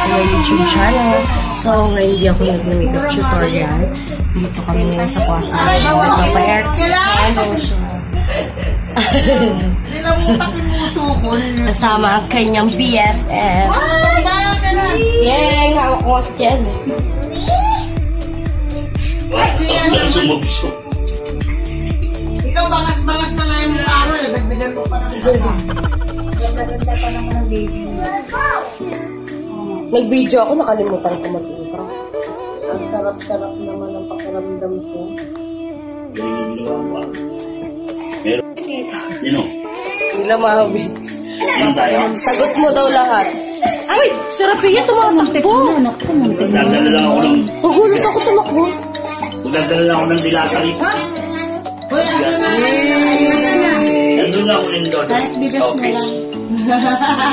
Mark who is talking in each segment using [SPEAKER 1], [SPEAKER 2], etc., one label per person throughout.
[SPEAKER 1] my YouTube channel. So, ngayon hindi ako nag-makeup tutorial. Dito kami sa kwarto. Papayat. Hello siya. Kasama ang kanyang BFF. Yay! Hawak ko si Jen.
[SPEAKER 2] Ikaw, bangas-bangas na nga yung mukha mo. Nagdagdagan ko pa ng basa. Nagdagdagan pa naman ng baby.
[SPEAKER 1] Nag-video ako, nakalimutan ko mag-intro.
[SPEAKER 2] Ang sarap-sarap naman ang pakiramdam ko.
[SPEAKER 3] Sino?
[SPEAKER 1] Nila mahabi.
[SPEAKER 3] Ano tayo?
[SPEAKER 1] Sagot mo daw lahat. Ay! Sarap yan, tumakbo!
[SPEAKER 3] Magdadala lang ako ng...
[SPEAKER 1] Mahulog ako tumakbo.
[SPEAKER 3] Magdadala lang ako ng dilata rito. Nandun na ako nindot. Okay.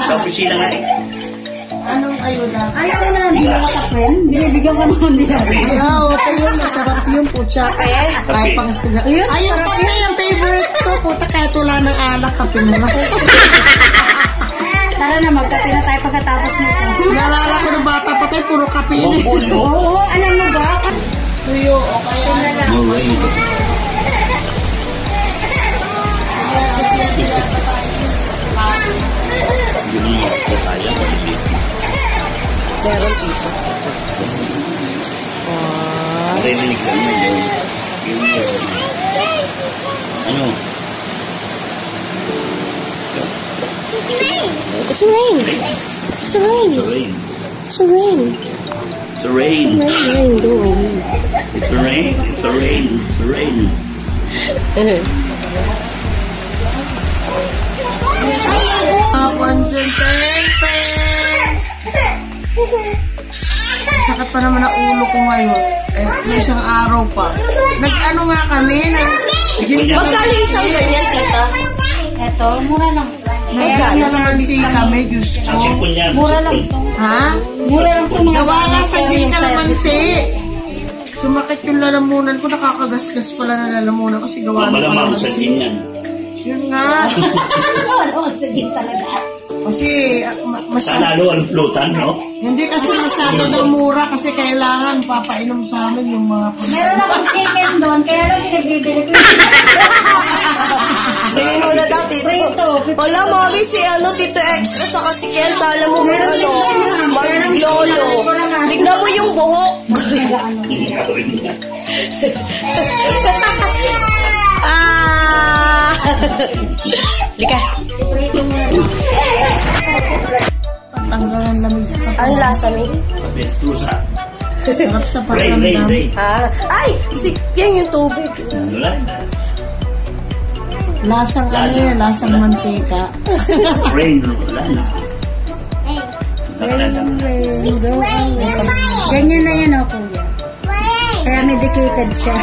[SPEAKER 3] Sa opisina nga eh.
[SPEAKER 2] Anong ayuda?
[SPEAKER 4] Ayaw na namin mga ka-friend. Binibigyan ka naman nila.
[SPEAKER 2] Oo, tayo. Masarap yung putsa. Kahit pang sila. Ayun pa na yung favorite ko. Puta kahit wala ng alak, kape na lang.
[SPEAKER 4] Tara na, magkape na tayo pagkatapos nito.
[SPEAKER 2] Nalala ko ng bata pa tayo, puro kape na.
[SPEAKER 4] Oo, alam mo ba?
[SPEAKER 2] Tuyo, okay.
[SPEAKER 3] No way.
[SPEAKER 1] Meron dito.
[SPEAKER 3] Narinig lang na yun. Ano?
[SPEAKER 1] It's rain. It's rain.
[SPEAKER 3] It's a rain.
[SPEAKER 1] It's rain.
[SPEAKER 3] It's a rain.
[SPEAKER 1] Rain, do rain.
[SPEAKER 3] It's a rain. It's a rain. It's a rain.
[SPEAKER 2] Sakit pa naman ang ulo ko ngayon. May isang araw pa. Nag-ano nga kami?
[SPEAKER 1] Magkano isang ganyan, tita?
[SPEAKER 4] Eto, mura lang.
[SPEAKER 2] Magkano naman si kami, Diyos ko.
[SPEAKER 3] Sipon yan.
[SPEAKER 4] Mura lang to.
[SPEAKER 2] Ha?
[SPEAKER 4] Mura lang to mga
[SPEAKER 2] Gawa nga sa din ka naman si. Sumakit yung lalamunan ko. Nakakagasgas pala na lalamunan kasi gawa na
[SPEAKER 3] Malamang sa din yan.
[SPEAKER 2] Yun nga.
[SPEAKER 4] Wala sa gym talaga.
[SPEAKER 2] Kasi masyado.
[SPEAKER 3] Sanalo ang flutan, no?
[SPEAKER 2] Hindi kasi masyado daw mura kasi kailangan papainom sa amin yung mga
[SPEAKER 4] Meron akong chicken doon, kaya lang pinagbibili ko.
[SPEAKER 1] Bili mo na daw, tito. Wala, mami, si Tito X, at saka si Ken, kala mo maglolo. Tignan mo yung buhok. Lika.
[SPEAKER 2] tanggalan lamig sa kapatid.
[SPEAKER 1] Ang lasa, May?
[SPEAKER 3] Papestrusa.
[SPEAKER 2] Sarap sa
[SPEAKER 3] Rain, rain,
[SPEAKER 2] pakiramdam.
[SPEAKER 3] rain.
[SPEAKER 1] Ay! Yan yung tubig.
[SPEAKER 3] Wala na.
[SPEAKER 2] Lasang ano yan, lasang mantika.
[SPEAKER 3] Rain, wala na.
[SPEAKER 4] Ganyan na yan ako, kuya. Kaya medicated siya.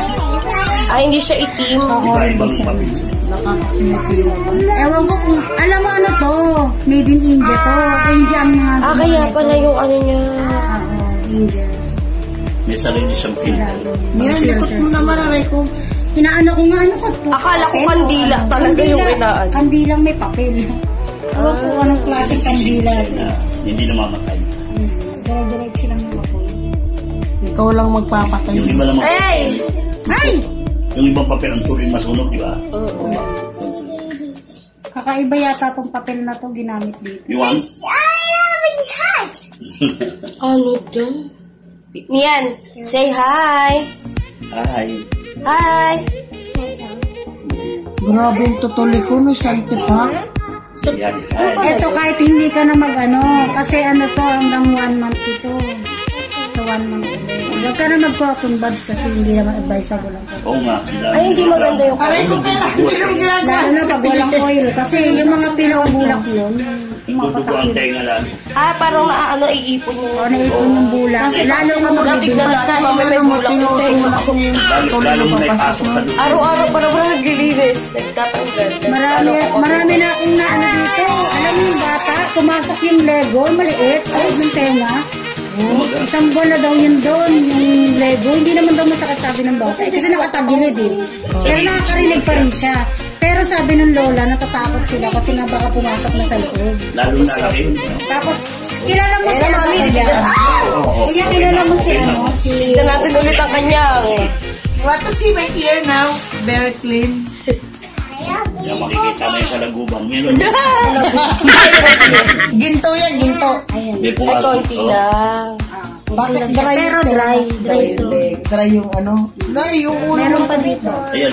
[SPEAKER 1] Ay, hindi siya itim.
[SPEAKER 3] Iba-ibang pamilya.
[SPEAKER 2] Nakakakinitilo.
[SPEAKER 4] Ewan ko kung, alam mo ano to, made in India to. India ang mga...
[SPEAKER 1] Kaya pala yung ano niya.
[SPEAKER 4] Oo, India.
[SPEAKER 3] May sarili siyang filter.
[SPEAKER 2] Yan, likot mo naman aray ko.
[SPEAKER 4] Inaano ko nga, ano ko to?
[SPEAKER 1] Akala ko kandila talaga yung inaan.
[SPEAKER 4] Kandilang may papel. Ewan ko anong klaseng kandila.
[SPEAKER 3] Na hindi namamatay.
[SPEAKER 4] Dire-diretso lang yung ako.
[SPEAKER 2] Ikaw lang magpapatay.
[SPEAKER 3] Yung iba naman.
[SPEAKER 1] Ay!
[SPEAKER 4] Ay!
[SPEAKER 3] Yung ibang papel ang tuloy masunog, di ba?
[SPEAKER 4] Kakaiba yata tong papel na to ginamit dito.
[SPEAKER 3] You want?
[SPEAKER 1] Ano dyan? Nian, say hi!
[SPEAKER 3] Hi.
[SPEAKER 1] Hi!
[SPEAKER 2] Grabe yung tutuloy ko, may salte pa.
[SPEAKER 3] Yan. Hi.
[SPEAKER 4] Ito kahit hindi ka na mag-ano, kasi ano to, hanggang 1 month ito. Sa 1 month ulit. Huwag ka na mag-cotton buds kasi hindi naman advisable lang to.
[SPEAKER 3] Oo nga.
[SPEAKER 1] Ay, hindi maganda yung
[SPEAKER 2] Aray ko pala.
[SPEAKER 4] Lalo na pag walang oil. Kasi yung mga pinakabulak yun, yung mga
[SPEAKER 3] Dudugo ang
[SPEAKER 4] patakil.
[SPEAKER 3] tenga lang.
[SPEAKER 1] parang naaano, iipon yung...
[SPEAKER 4] O, naipon yung bulak. Lalo ka
[SPEAKER 1] Tignan
[SPEAKER 4] mag-ibig.
[SPEAKER 1] natin, mami, may bulak yung tenga ko.
[SPEAKER 3] Lalo mo na ipasok sa dugo.
[SPEAKER 1] Araw-araw parang naglilinis. Nagtatanggal.
[SPEAKER 4] Marami na akong naano dito. Alam mo yung bata, pumasok yung Lego, maliit, sa loob ng tenga. Isang buwan na daw yun doon, yung Lego. Hindi naman daw masakit sabi ng bata. Kasi nakatagilid eh. Pero nakakarinig pa rin siya. Pero sabi ng lola, natatakot sila kasi nga baka pumasok na sa loob.
[SPEAKER 3] Lalo na laki yun.
[SPEAKER 4] Tapos, kilala mo si Mami. Kaya kilala mo si ano.
[SPEAKER 1] Tignan natin ulit ang kanyang.
[SPEAKER 2] What to see my ear now? Very clean.
[SPEAKER 3] Yan, makikita mo yung sa lagubang. Yan.
[SPEAKER 2] Ginto yan, ginto.
[SPEAKER 4] Ayan.
[SPEAKER 3] May
[SPEAKER 1] Ay,
[SPEAKER 3] pumasok.
[SPEAKER 1] konti lang.
[SPEAKER 2] Bakit dry?
[SPEAKER 4] Pero dry. Dry to.
[SPEAKER 2] Dry yung ano? Dry yung ulo.
[SPEAKER 4] Meron pa dito.
[SPEAKER 3] Ayan.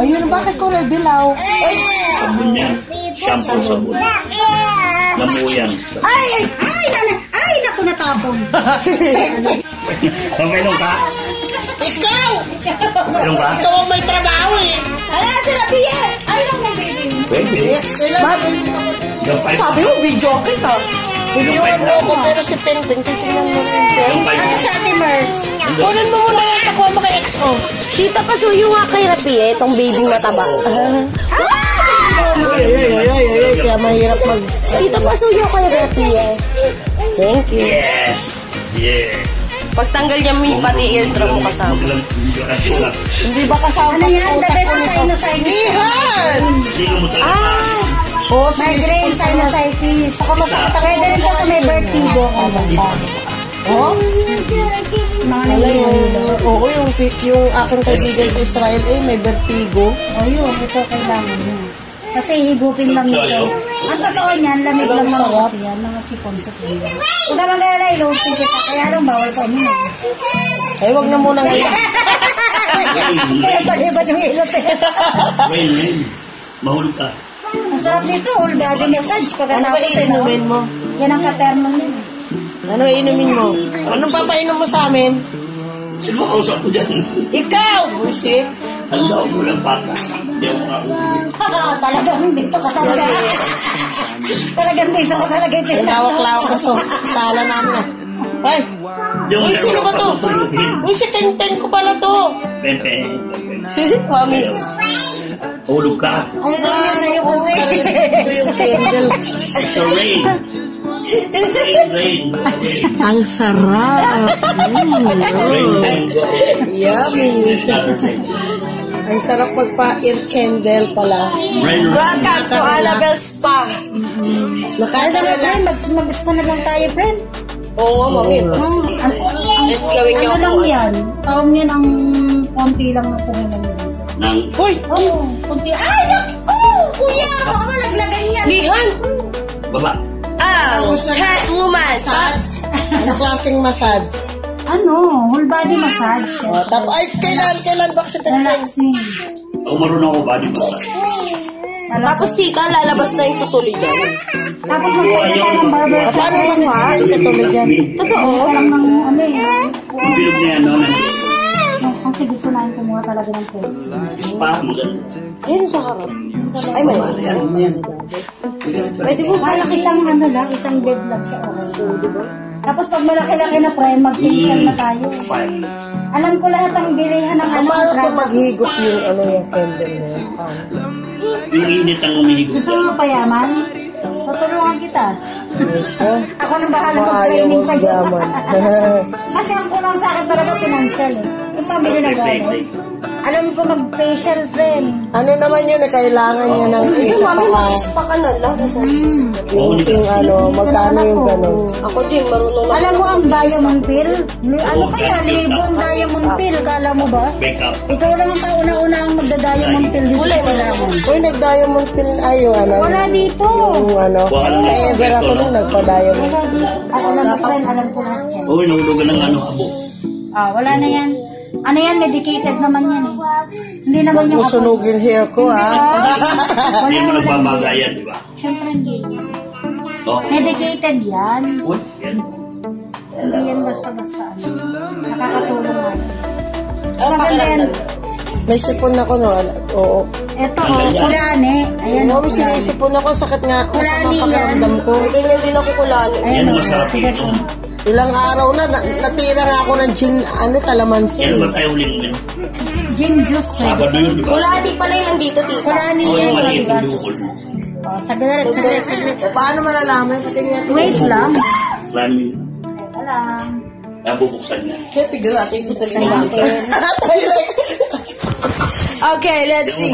[SPEAKER 2] Ayun, bakit ko na dilaw?
[SPEAKER 3] Sabon yan. Shampoo, sabon. Lamuyan.
[SPEAKER 4] Ay, naku natapon.
[SPEAKER 3] Pagkainom ka?
[SPEAKER 2] Ikaw!
[SPEAKER 3] Pagkainom ka?
[SPEAKER 2] Ikaw ang may trabaho eh.
[SPEAKER 4] Ala, sila Pia. Ay, lang may baby.
[SPEAKER 3] Pwede.
[SPEAKER 1] Sabi mo, video kita.
[SPEAKER 2] Biniwan mo ako pero si Peng titignan mo rin.
[SPEAKER 4] Ano sa Ate Mers?
[SPEAKER 2] Kunin mo muna yung takuha mo kay XO.
[SPEAKER 1] Tita, pasuyo nga kay Rapi eh, itong baby mataba.
[SPEAKER 2] Ay, kaya mahirap mag...
[SPEAKER 1] Tita, pasuyo kay Rapi eh. Thank you.
[SPEAKER 3] Yes. Yeah.
[SPEAKER 1] Pagtanggal niya pati eardrum mo kasama.
[SPEAKER 2] Hindi ba kasama
[SPEAKER 4] Ano yan? The best sinusitis.
[SPEAKER 2] Ihan!
[SPEAKER 3] Sino mo talaga?
[SPEAKER 2] Oh,
[SPEAKER 4] Migraine, sinusitis. Saka masakit ang pwede rin po sa may vertigo.
[SPEAKER 2] Oh?
[SPEAKER 4] Mga naiinom.
[SPEAKER 2] Oo, yung aking kaibigan sa Israel may vertigo.
[SPEAKER 4] O yun, ito kailangan nyo. Kasi higupin lang ito. Ang totoo niyan, lamig lang naman kasi yan. Mga sipon-sipon. Huwag ka mag-alala, ilusin kita. Kaya lang bawal ka uminom.
[SPEAKER 2] Ay, wag na muna ngayon.
[SPEAKER 4] Kaya pag-iba yung ilot eh.
[SPEAKER 3] Rain. Mahulog ka.
[SPEAKER 4] Ang sarap nito, whole body massage.
[SPEAKER 2] Ano ba
[SPEAKER 4] Pagkatapos
[SPEAKER 2] inumin mo?
[SPEAKER 4] yan ang katerno nila.
[SPEAKER 2] Ano inumin mo? Anong papainom mo sa amin?
[SPEAKER 3] Sino makausap ko dyan?
[SPEAKER 2] Ikaw! Busi.
[SPEAKER 3] Handa mo lang bata. Hindi ako makausap.
[SPEAKER 4] Talagang dito ka talaga. Talagang dito ka talaga.
[SPEAKER 2] Lawak-lawak ka sa sala namin ah. Ay!
[SPEAKER 3] Hindi ako
[SPEAKER 2] Uy, sino ba to?
[SPEAKER 3] tutulugin.
[SPEAKER 2] Uy, si Peng-Peng ko pala to.
[SPEAKER 3] Pepe.
[SPEAKER 2] Mami.
[SPEAKER 3] Hulog ka.
[SPEAKER 4] Ano ba niya sa'yo kasi?
[SPEAKER 2] Ito yung candle.
[SPEAKER 3] It's a rain. Rain.
[SPEAKER 2] Ang sarap.
[SPEAKER 3] Rain.
[SPEAKER 2] Yummy. Ang sarap magpa-ear candle pala.
[SPEAKER 3] Rain.
[SPEAKER 1] Welcome to Annabelle's Spa.
[SPEAKER 4] Kaya naman tayo, mag-gusto na lang tayo, friend.
[SPEAKER 1] Oo, mami. Let's gawin niyo
[SPEAKER 4] Ano lang
[SPEAKER 1] ako.
[SPEAKER 4] yan? Taong yan ang konti lang na puhunan nila.
[SPEAKER 3] Nang
[SPEAKER 2] Uy!
[SPEAKER 4] Oo, konti. Ay, naku! Kuya, baka malaglagan yan.
[SPEAKER 1] Lihan!
[SPEAKER 3] baba.
[SPEAKER 1] Catwoman!
[SPEAKER 2] Ano klaseng massage?
[SPEAKER 4] Ano? Whole body massage.
[SPEAKER 2] Oh, ay, kailan ba kasi
[SPEAKER 4] Relaxing.
[SPEAKER 3] Ako marunong ako body massage.
[SPEAKER 1] Tapos tita, lalabas na yung tutuloy dyan.
[SPEAKER 4] Tapos magpapalala tayo ng barber.
[SPEAKER 2] Paano mo natuloy dyan?
[SPEAKER 1] Totoo?
[SPEAKER 4] Lang ng ano eh.
[SPEAKER 3] Ang bilog na yan, no?
[SPEAKER 4] Kasi gusto namin kumuha talaga ng test.
[SPEAKER 3] Pa, maganda.
[SPEAKER 1] Ayun sa harap. Ay, may pwede mo
[SPEAKER 4] Parang isang ano lang, isang bed lang siya. Okay, diba? Tapos pag malaki-laki na friend, mag-facial na tayo. Alam ko lahat ang bilihan ng ano.
[SPEAKER 2] Paano ko maghigop yung candle na yan?
[SPEAKER 3] Yung init ang umihigot.
[SPEAKER 4] Gusto mo payaman? Tutulungan kita. Ako nang bahala
[SPEAKER 2] Ayaw
[SPEAKER 4] mag-training
[SPEAKER 2] mo
[SPEAKER 4] sa'yo.
[SPEAKER 2] yaman.
[SPEAKER 4] Kasi ang kulang sa akin talaga financial eh. Yung pamilya na gano'n. Alam ko mag-facial friend.
[SPEAKER 2] Ano naman yun na kailangan niya ng isa pa
[SPEAKER 1] pa ka na lang.
[SPEAKER 2] yung ano, magkano yung gano'n?
[SPEAKER 1] Ako din, marunong na.
[SPEAKER 4] Alam mo ang diamond pill? Ano kaya? Libong diamond pill. Kala mo ba?
[SPEAKER 3] Make up.
[SPEAKER 4] Ikaw lang ang kauna-una ang magda-diamond pill dito sa Silangan.
[SPEAKER 2] Uy, nag-diamond pill yung ano.
[SPEAKER 4] Wala dito.
[SPEAKER 2] Yung ano, sa Ever ako nung nagpa-diamond.
[SPEAKER 4] Wala dito. Alam ko friend, alam ko lahat yan.
[SPEAKER 3] Oo, nahulugan ng ano, abo.
[SPEAKER 4] Wala na yan. Ano yan? Medicated naman yan eh. Hindi naman yung
[SPEAKER 2] Musunugin hair ko ha.
[SPEAKER 3] Hindi mo nagbabagayan, di ba?
[SPEAKER 4] Siyempre hindi.
[SPEAKER 3] Oo.
[SPEAKER 4] Medicated yan.
[SPEAKER 3] Uy, yan.
[SPEAKER 4] Hindi yan basta-basta. Nakakatulong nga.
[SPEAKER 1] Maganda yan.
[SPEAKER 2] May sipon ako no. Oo.
[SPEAKER 4] Ito kulane. Ayan
[SPEAKER 2] Oo, may sinisipon ako. Sakit nga.
[SPEAKER 4] Kulani
[SPEAKER 2] Masama pakiramdam ko.
[SPEAKER 1] Ganyan din ako kulani.
[SPEAKER 3] Yan ang masarap ito.
[SPEAKER 2] Ilang araw na, natira nga ako ng gin, kalamansi.
[SPEAKER 3] Yan ba tayo uling umin?
[SPEAKER 4] gin juice.
[SPEAKER 3] Sabado yun, di ba?
[SPEAKER 1] Kulani pala yung nandito, tita.
[SPEAKER 4] Kulani.
[SPEAKER 3] Oo, yung maliit yung lukol.
[SPEAKER 4] Saglit.
[SPEAKER 2] Paano malalaman? Patingin natin.
[SPEAKER 4] Wait lang.
[SPEAKER 3] Lami.
[SPEAKER 4] Ito lang.
[SPEAKER 3] Nabubuksan niya.
[SPEAKER 1] Kaya tigil natin yung tutuloy
[SPEAKER 4] Sa
[SPEAKER 1] natin.
[SPEAKER 4] natin.
[SPEAKER 1] Okay, let's see.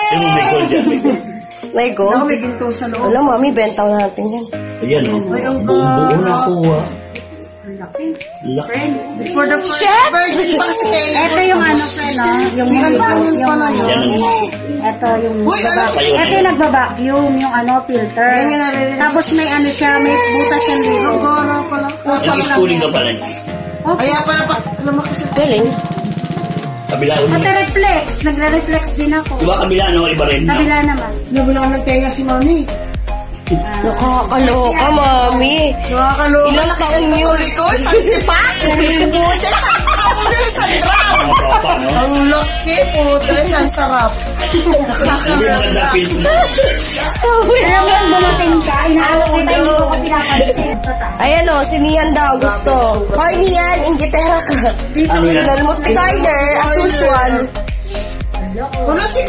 [SPEAKER 3] Yung may gold dyan, may gold.
[SPEAKER 1] May gold?
[SPEAKER 2] Ako may ginto sa loob.
[SPEAKER 1] Alam, mami, benta natin yan.
[SPEAKER 3] Ayan, o. Buong-buo na kuha. Laki.
[SPEAKER 2] For the first virgin pa kasi kayo.
[SPEAKER 4] Ito yung ano, friend, no? Yung
[SPEAKER 3] Yan ang
[SPEAKER 4] ito yung
[SPEAKER 3] kayo.
[SPEAKER 4] ito yung nagba-vacuum, yung ano, filter.
[SPEAKER 2] Yan yung naririnig.
[SPEAKER 4] Tapos may ano siya, may butas siyang dito.
[SPEAKER 2] Goro pala.
[SPEAKER 3] Nag-schooling ka pala niya.
[SPEAKER 2] Kaya pala pa, lumakas yung
[SPEAKER 1] Galing.
[SPEAKER 3] Kabila ko
[SPEAKER 4] At reflex, nagre-reflex din ako.
[SPEAKER 3] Diba kabila, no? Iba rin, no?
[SPEAKER 4] Kabila naman.
[SPEAKER 2] nabulang ng tenga si mami.
[SPEAKER 1] Nakakaloka, mami.
[SPEAKER 2] Nakakaloka.
[SPEAKER 1] Ilang taon yun?
[SPEAKER 3] Mga tropa, no?
[SPEAKER 2] Ang laki po. Tres, ang sarap.
[SPEAKER 3] Hindi maganda feels mo.
[SPEAKER 4] Alam mo, dumating ka, inaalok kita, hindi ko ka pinapansin.
[SPEAKER 1] Ayan o, si Nian daw gusto. Hoy, Nian, ingitera ka.
[SPEAKER 3] Ano yan?
[SPEAKER 1] Nalmulti-diner, as usual.
[SPEAKER 2] Ano si...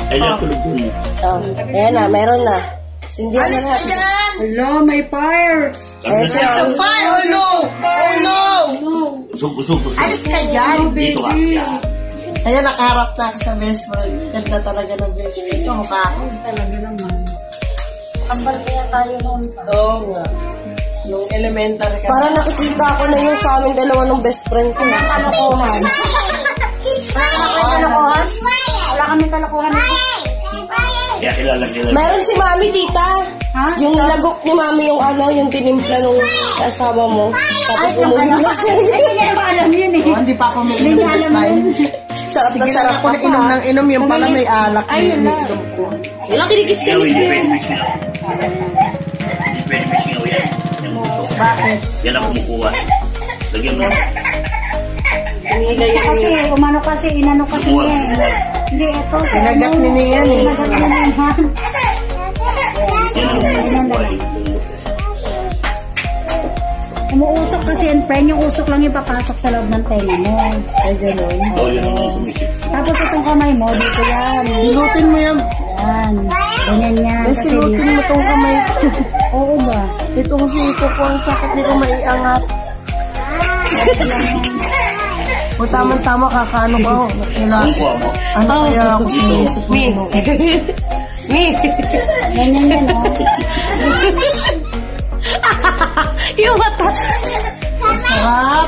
[SPEAKER 3] Ayan, kulog-kulog mo.
[SPEAKER 1] Oh, ayan na, meron na. Sindihan na
[SPEAKER 2] Alis ka
[SPEAKER 1] natin.
[SPEAKER 2] dyan!
[SPEAKER 4] Hello, may fire.
[SPEAKER 1] Ayan siya.
[SPEAKER 2] Ang fire! Oh no! Oh no!
[SPEAKER 3] Usog.
[SPEAKER 2] Alis ka dyan!
[SPEAKER 3] Dito ka. Yan.
[SPEAKER 2] Ayan, nakaharap na ako sa best friend. Ganda talaga ng best friend. Ito, mukha ko.
[SPEAKER 4] Talaga naman. Kambal kaya tayo noon.
[SPEAKER 2] Oo nga. Yung elementary ka.
[SPEAKER 1] Para nakikita ko na yung sa aming dalawa ng best friend ko.
[SPEAKER 4] Kalokohan. Kalokohan? Wala kami kalokohan.
[SPEAKER 3] Kaya kilala.
[SPEAKER 1] Meron si mami, tita.
[SPEAKER 4] Ha?
[SPEAKER 1] Yung nilagok ni mami yung ano, yung tinimpla nung kasama mo. Tapos umuhulas na
[SPEAKER 4] Ay, hindi na ba alam yun eh.
[SPEAKER 2] Oh, hindi pa ako may
[SPEAKER 4] Hindi
[SPEAKER 2] inom
[SPEAKER 4] niya
[SPEAKER 2] that
[SPEAKER 4] alam
[SPEAKER 2] time.
[SPEAKER 4] yun.
[SPEAKER 1] Sarap na
[SPEAKER 2] Sige
[SPEAKER 1] sarap
[SPEAKER 2] lang ako na inom ng inom. Yung pala may alak.
[SPEAKER 4] Ayun na.
[SPEAKER 1] Ilang kinikis ka
[SPEAKER 3] Ikaw,
[SPEAKER 1] ni
[SPEAKER 3] hindi pwede mix nga. Hindi pwede mix nga yan. Yung gusto.
[SPEAKER 4] Bakit?
[SPEAKER 3] Yan ang kumukuha. Lagyan mo.
[SPEAKER 4] Kasi, umano kasi, inano kasi niya eh. Hindi, ito.
[SPEAKER 2] Sinagat ni Nian eh.
[SPEAKER 4] Sinagat ni Nian.
[SPEAKER 3] Yan ang kumukuha.
[SPEAKER 4] Umuusok kasi yan, friend. Yung usok lang yung papasok sa loob ng tenga mo. Ay, gano'n.
[SPEAKER 3] Oo, yun ang sumisip.
[SPEAKER 4] Tapos itong kamay mo, dito yan.
[SPEAKER 2] Silutin mo yan.
[SPEAKER 4] Yan. Ganyan yan.
[SPEAKER 2] May
[SPEAKER 4] Kasi
[SPEAKER 2] silutin mo itong kamay ko.
[SPEAKER 4] oo ba?
[SPEAKER 2] Ito kasi ito ko ang sakit. Hindi ko maiangat. O tama-tama kakaano ko.
[SPEAKER 3] Kumukuha mo.
[SPEAKER 2] Ano kaya ako sinisip mo?
[SPEAKER 1] Mi.
[SPEAKER 4] Ganyan yan, oh.
[SPEAKER 1] Yung mata.
[SPEAKER 2] Sarap.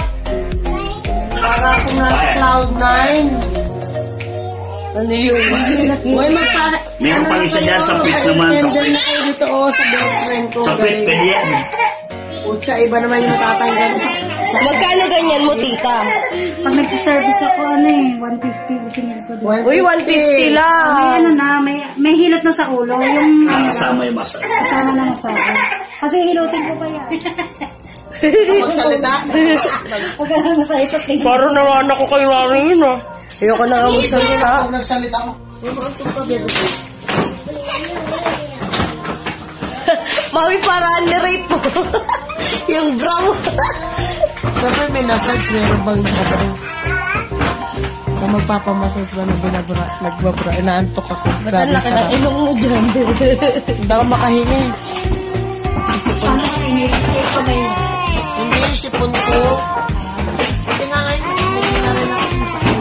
[SPEAKER 2] Para akong nasa cloud 9.
[SPEAKER 1] Ano yun?
[SPEAKER 2] Uy, magpara...
[SPEAKER 3] Meron pang isa dyan sa pit naman. Sa
[SPEAKER 2] Tender
[SPEAKER 3] pit.
[SPEAKER 2] na kayo dito, oh, sa best friend ko.
[SPEAKER 3] Sa pit, pwede yan.
[SPEAKER 2] Pucha, iba naman yung natatanggal sa...
[SPEAKER 1] Magkano ganyan mo, tita?
[SPEAKER 4] Pag nagsiservice ako, ano eh, 150 singil ko doon.
[SPEAKER 1] Uy, 150 lang.
[SPEAKER 4] May ano na, may hilot na sa ulo. Yung ano,
[SPEAKER 3] Kasama yung masa.
[SPEAKER 4] kasama na masabi. Kasi hilutin ko pa yan.
[SPEAKER 2] Magsalita.
[SPEAKER 4] Huwag ka lang sa ito.
[SPEAKER 1] Parang naman ako kay mami yun, ah. Ayoko na nga magsalita.
[SPEAKER 2] Pag nagsalita ako.
[SPEAKER 1] Mami, parang ni-rape mo. Yung brow.
[SPEAKER 2] Siyempre may massage, meron bang massage? Kung magpapamassage ba na binabra, nagbabra, inaantok ako.
[SPEAKER 1] Ba't ang laki ng ilong mo dyan?
[SPEAKER 2] Hindi ako makahinga eh.
[SPEAKER 4] Ano sinilip ko na yun?
[SPEAKER 2] Hindi yung sipon ko. Hindi nga ngayon, hindi na rin ako masakit.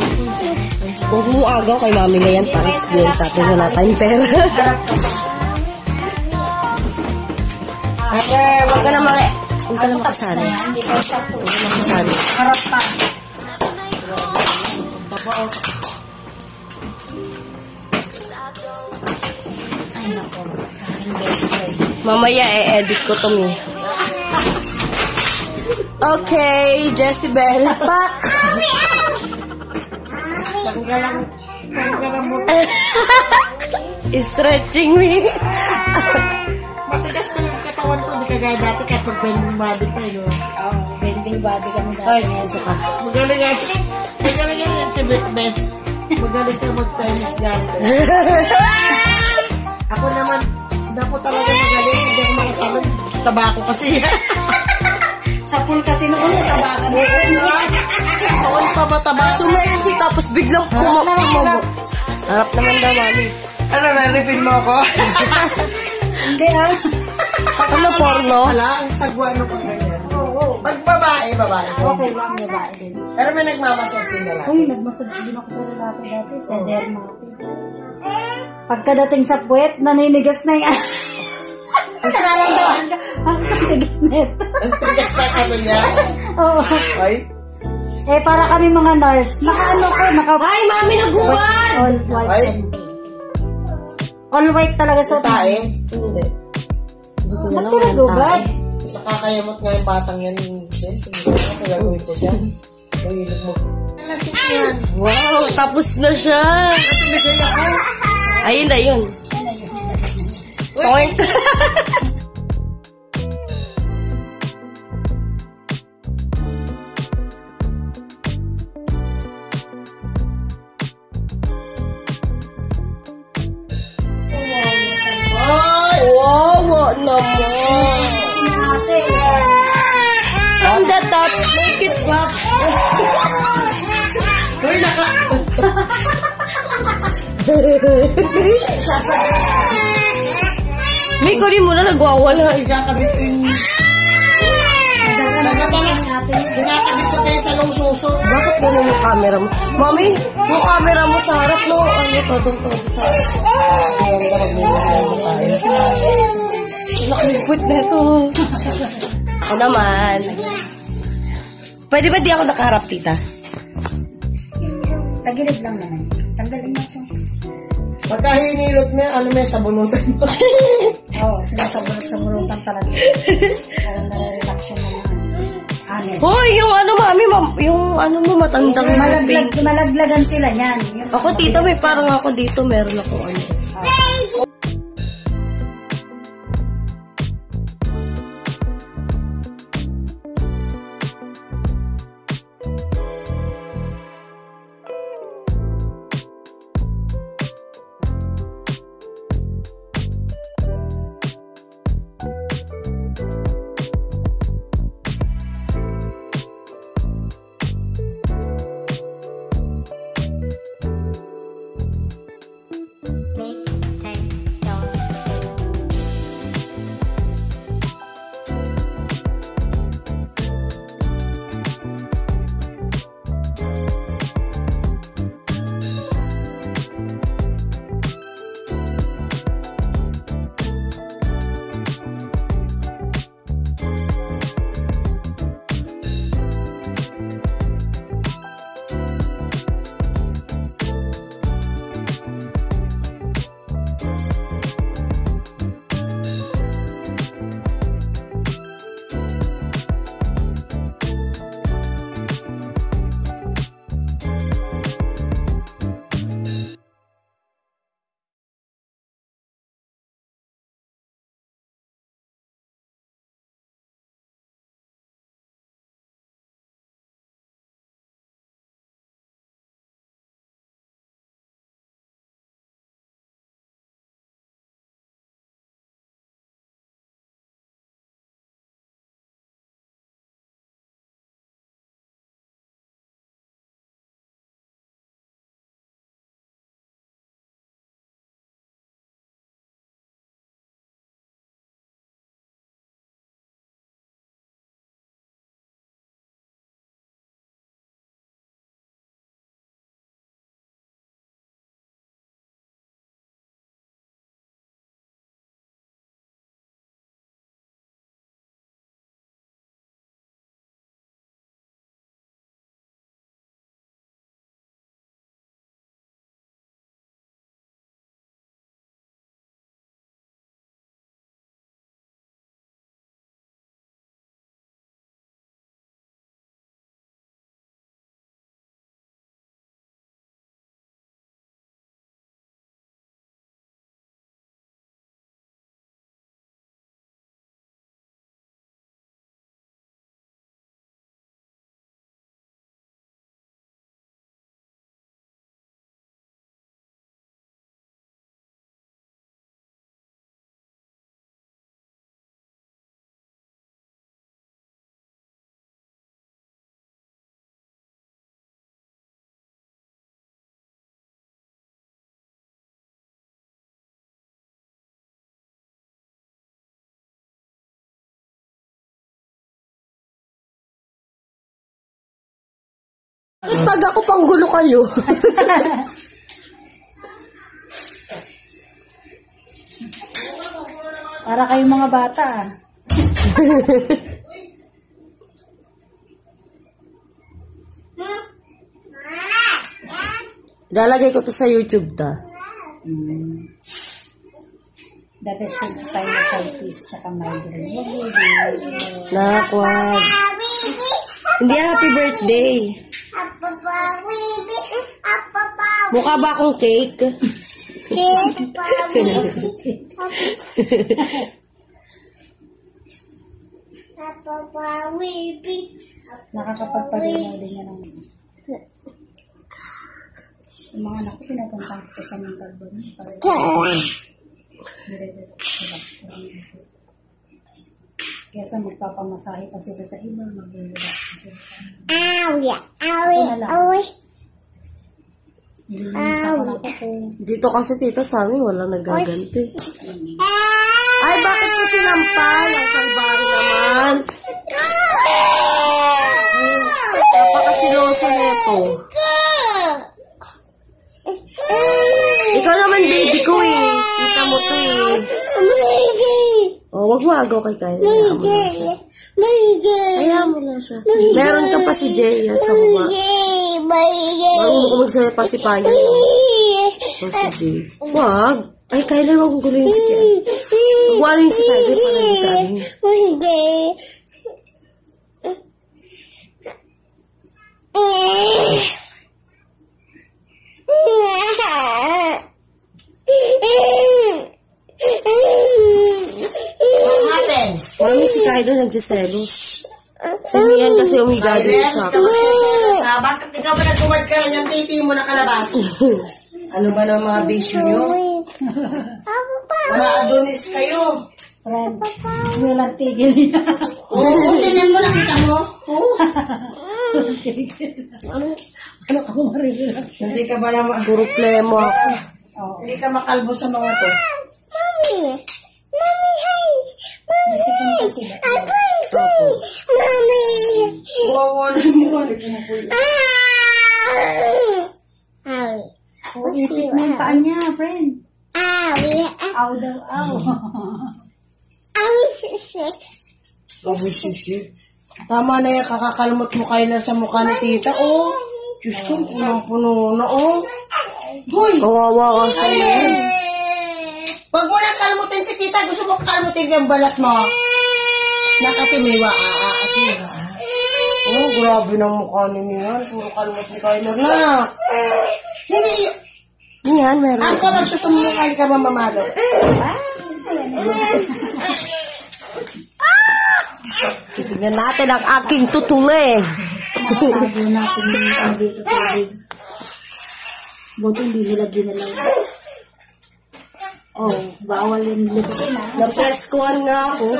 [SPEAKER 1] Huwag mo agaw kay mami na yan. Thanks din sa atin. Wala tayong pera. Huwag ka na mga... Huwag ka na makasali.
[SPEAKER 4] Hindi ko siya po.
[SPEAKER 1] Huwag ka na makasali.
[SPEAKER 4] Harap pa. Ay, nako. Aking best friend.
[SPEAKER 1] Mamaya edit ko to, mi. Okay, Jezebel. Pak! Stretching me.
[SPEAKER 2] Matigas na yung katawan ko, hindi kagaya dati kahit mag-bending body pa eh.
[SPEAKER 4] Oh, bending body kami dati.
[SPEAKER 1] Ay, ito ka.
[SPEAKER 2] Magaling yan. Magaling yan si Big Best. Magaling ka mag-tennis dati. Ako naman, hindi ako talaga magaling. Hindi ako makatalog. Tabako kasi.
[SPEAKER 4] Sa pool kasi noon, natabakan mo.
[SPEAKER 2] Noon pa ba tabako?
[SPEAKER 1] Sumexy tapos biglang kumabog. Harap naman daw, mami.
[SPEAKER 2] Ano, na-repeat mo ako?
[SPEAKER 4] Hindi ah.
[SPEAKER 1] Ano porno?
[SPEAKER 2] Wala, ang sagwa ano pa ganyan.
[SPEAKER 4] Oo.
[SPEAKER 2] Pag babae.
[SPEAKER 4] Okay lang, babae din.
[SPEAKER 2] Pero may nagmamasal sila lang.
[SPEAKER 4] Uy, nagmassage din ako sa lalaki dati, sa dermato. Pagkadating sa puwet, naninigas na yan. Nararamdaman ka, ang naninigas na ito.
[SPEAKER 2] Ang tigas na ano niya.
[SPEAKER 4] Oo.
[SPEAKER 2] Ay,
[SPEAKER 4] Eh, para kami mga nurse. Naka-ano ko,
[SPEAKER 1] Ay, mami, naghuwad!
[SPEAKER 4] all white.
[SPEAKER 2] ay,
[SPEAKER 4] All white talaga sa
[SPEAKER 2] tae.
[SPEAKER 1] Hindi. Dito na
[SPEAKER 4] Ba't
[SPEAKER 1] lang
[SPEAKER 4] ka
[SPEAKER 1] ang
[SPEAKER 4] nagubad?
[SPEAKER 1] tayo.
[SPEAKER 2] Nakakayamot nga yung batang yan. Sige, ano gagawin ko dyan? Mahilog mo. Alasik yan.
[SPEAKER 1] Wow, tapos na siya.
[SPEAKER 2] Bigay ako.
[SPEAKER 1] Ayun na yun. Point.
[SPEAKER 2] Ay!
[SPEAKER 1] Wow, naman.
[SPEAKER 4] Ate,
[SPEAKER 1] From the top, make it clap.
[SPEAKER 2] Uy,
[SPEAKER 1] May kunin mo na nagwawala.
[SPEAKER 2] Ikakabit ko yung... Kinakabit ko kayo sa long suso.
[SPEAKER 1] Bakit ganun yung camera mo? Mami, yung camera mo sa harap, no? Ano, todong-todo sa harap.
[SPEAKER 2] Ang ganda magmimigay tayo.
[SPEAKER 1] Nakabigpit na ito. Ako naman. Pwede ba di ako nakaharap, tita?
[SPEAKER 4] tagilid lang naman. Tanggalin mo ito.
[SPEAKER 2] Pagka hinilot mo, ano may sabunutan mo.
[SPEAKER 4] Oo, sinasabunutan talaga. Parang nare-relax yung mga honest.
[SPEAKER 1] Hoy, yung ano, mami, yung ano mo, matandang pink.
[SPEAKER 4] Malaglagan sila niyan. Yung
[SPEAKER 1] Ako, tita, may parang ako dito, meron ako ano. Pag ako panggulo kayo.
[SPEAKER 4] Para kayong mga bata.
[SPEAKER 1] Lalagay ko to sa YouTube ta.
[SPEAKER 4] The best food sa sinusitis tsaka migraine.
[SPEAKER 1] Nakwag. Hindi happy birthday. Mukha ba akong cake?
[SPEAKER 4] Nakakapagpalinaw din yan ng yung mga anak ko pinapunta ko sa mental bone para relax ko lang kasi kaya sa magpapamasahe pa sila sa iba mag-relax pa sila sa nililisa ko lang ako.
[SPEAKER 1] Dito kasi tita sa amin walang nagaganti. Ay, bakit ko sinampal? Ang salbari naman. Napakasiloso nito. Ikaw naman baby ko eh. Kita mo to eh. Oh, wag mo agaw kay Kyle. Hayaan mo na siya. Meron ka pa si Jay at sa baba. Marunong ko magsaya pa si Payo. O si Jay. Wag. Ay, Kyler, wag mong guluhin si Kyle. Wag mo si Kyler para hindi sabi. Mami, si Kaido nagsiselos. Si Mian kasi umiga din sa akin.
[SPEAKER 2] Bakit di ka ba nagkumad ka lang yung titi mo na kalabas? Ano ba ng mga bisyo nyo? Mga adonis kayo.
[SPEAKER 4] Friend, walang tigil niya.
[SPEAKER 2] Oo, tinan mo, nakita mo.
[SPEAKER 4] Ano ka mo maririlax?
[SPEAKER 2] Hindi ka ba naman,
[SPEAKER 1] Puro plemo ako.
[SPEAKER 2] hindi ka makalbo sa mga to.
[SPEAKER 4] Nasa kong kasi ba?
[SPEAKER 2] Wawala mo.
[SPEAKER 4] Itik na yung paa niya, friend. Aw daw, aw.
[SPEAKER 2] Tama na yan, kakakalmot mo kayo na sa mukha ni tita. Oh, Diyos ko, punong-puno na, oh. Hoy!
[SPEAKER 1] Kawawa ka sa yan.
[SPEAKER 2] Pag mo nang kalmutin si tita, gusto mo kalmutin yung balat mo. Nakatimiwa, Oh, grabe ng mukha ni Mian. Puro kalmot ni Kyler na. Hindi,
[SPEAKER 1] Yan, meron.
[SPEAKER 2] ako magsusumukan ka ba mamalo?
[SPEAKER 1] Tignan natin ang aking tutuli.
[SPEAKER 4] Nakatago natin yung dito tubig. Buti hindi nila ginalaw. Oh, bawal yung libot na.
[SPEAKER 1] Napreskuhan nga ako.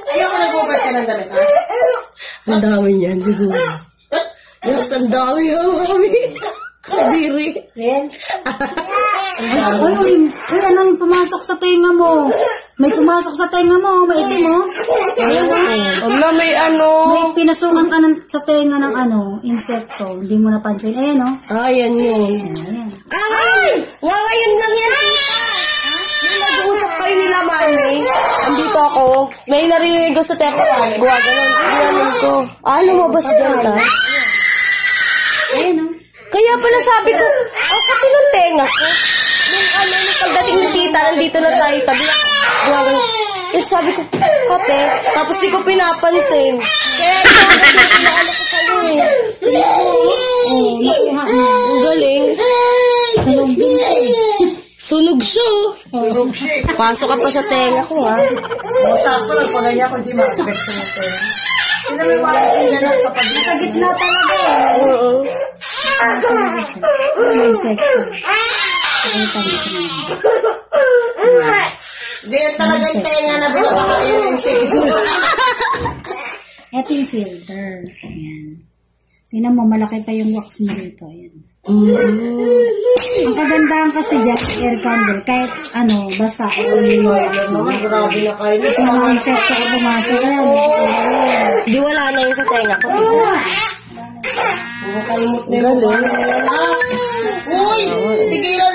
[SPEAKER 2] Ayoko nag-ubad ka ng damit, ha?
[SPEAKER 1] Ang dami niyan siguro. Yes, ang dami ha, mami. Kadiri.
[SPEAKER 4] Then, Uy, anong pumasok sa tenga mo? May pumasok sa tenga mo, may itim mo.
[SPEAKER 1] Wala, may ano.
[SPEAKER 4] May pinasungan ka sa tenga ng insekto. Hindi mo napansin. Ayan, oh.
[SPEAKER 1] Ayan yun.
[SPEAKER 4] Ayan.
[SPEAKER 1] Ay! Wala yun lang yan, tita. Yung nag-uusap kayo nila, mami. Andito ako. May narinig ko sa tepo. Gawa ganun. Ganun ko. Lumabas yan, ta.
[SPEAKER 4] Ayan, oh.
[SPEAKER 1] Kaya pala sabi ko, ang pati ng tenga ko. Nung pagdating ni tita, nandito na tayo, tabi ako. Gawa ganun. Eh, sabi ko, kate. Tapos di ko pinapansin. Kaya pinakala ko sa'yo eh.
[SPEAKER 4] Nakuha mo.
[SPEAKER 1] Ang galing.
[SPEAKER 4] Sunog din siya, eh.
[SPEAKER 1] Sunog siya.
[SPEAKER 2] Tulog siya.
[SPEAKER 1] Pasok ka pa sa tenga ko, ha.
[SPEAKER 2] Masarap ko lang, pagaya ko, hindi ma-affect sa mga pera. Sino may makakita na kapag
[SPEAKER 4] Sa gitna talaga, eh.
[SPEAKER 1] Oo.
[SPEAKER 4] May insecto. Pakita mo sa mga.
[SPEAKER 2] Hindi yan talagang tenga na binabakayo yung insecto.
[SPEAKER 4] Ito yung filter. Ayan. Tingnan mo, malaki pa yung wax mo dito. Ayan. Ang kagandahan kasi dyan, air candle, kahit basa yung wax mo.
[SPEAKER 2] Grabe na kayo.
[SPEAKER 4] Kasi mga insekto ko pumasok. Ayan.
[SPEAKER 1] Di wala na yung sa tenga ko.
[SPEAKER 2] Kalimut na yung mukha
[SPEAKER 1] Galing.
[SPEAKER 2] na yan, ha? Uy! Tigilan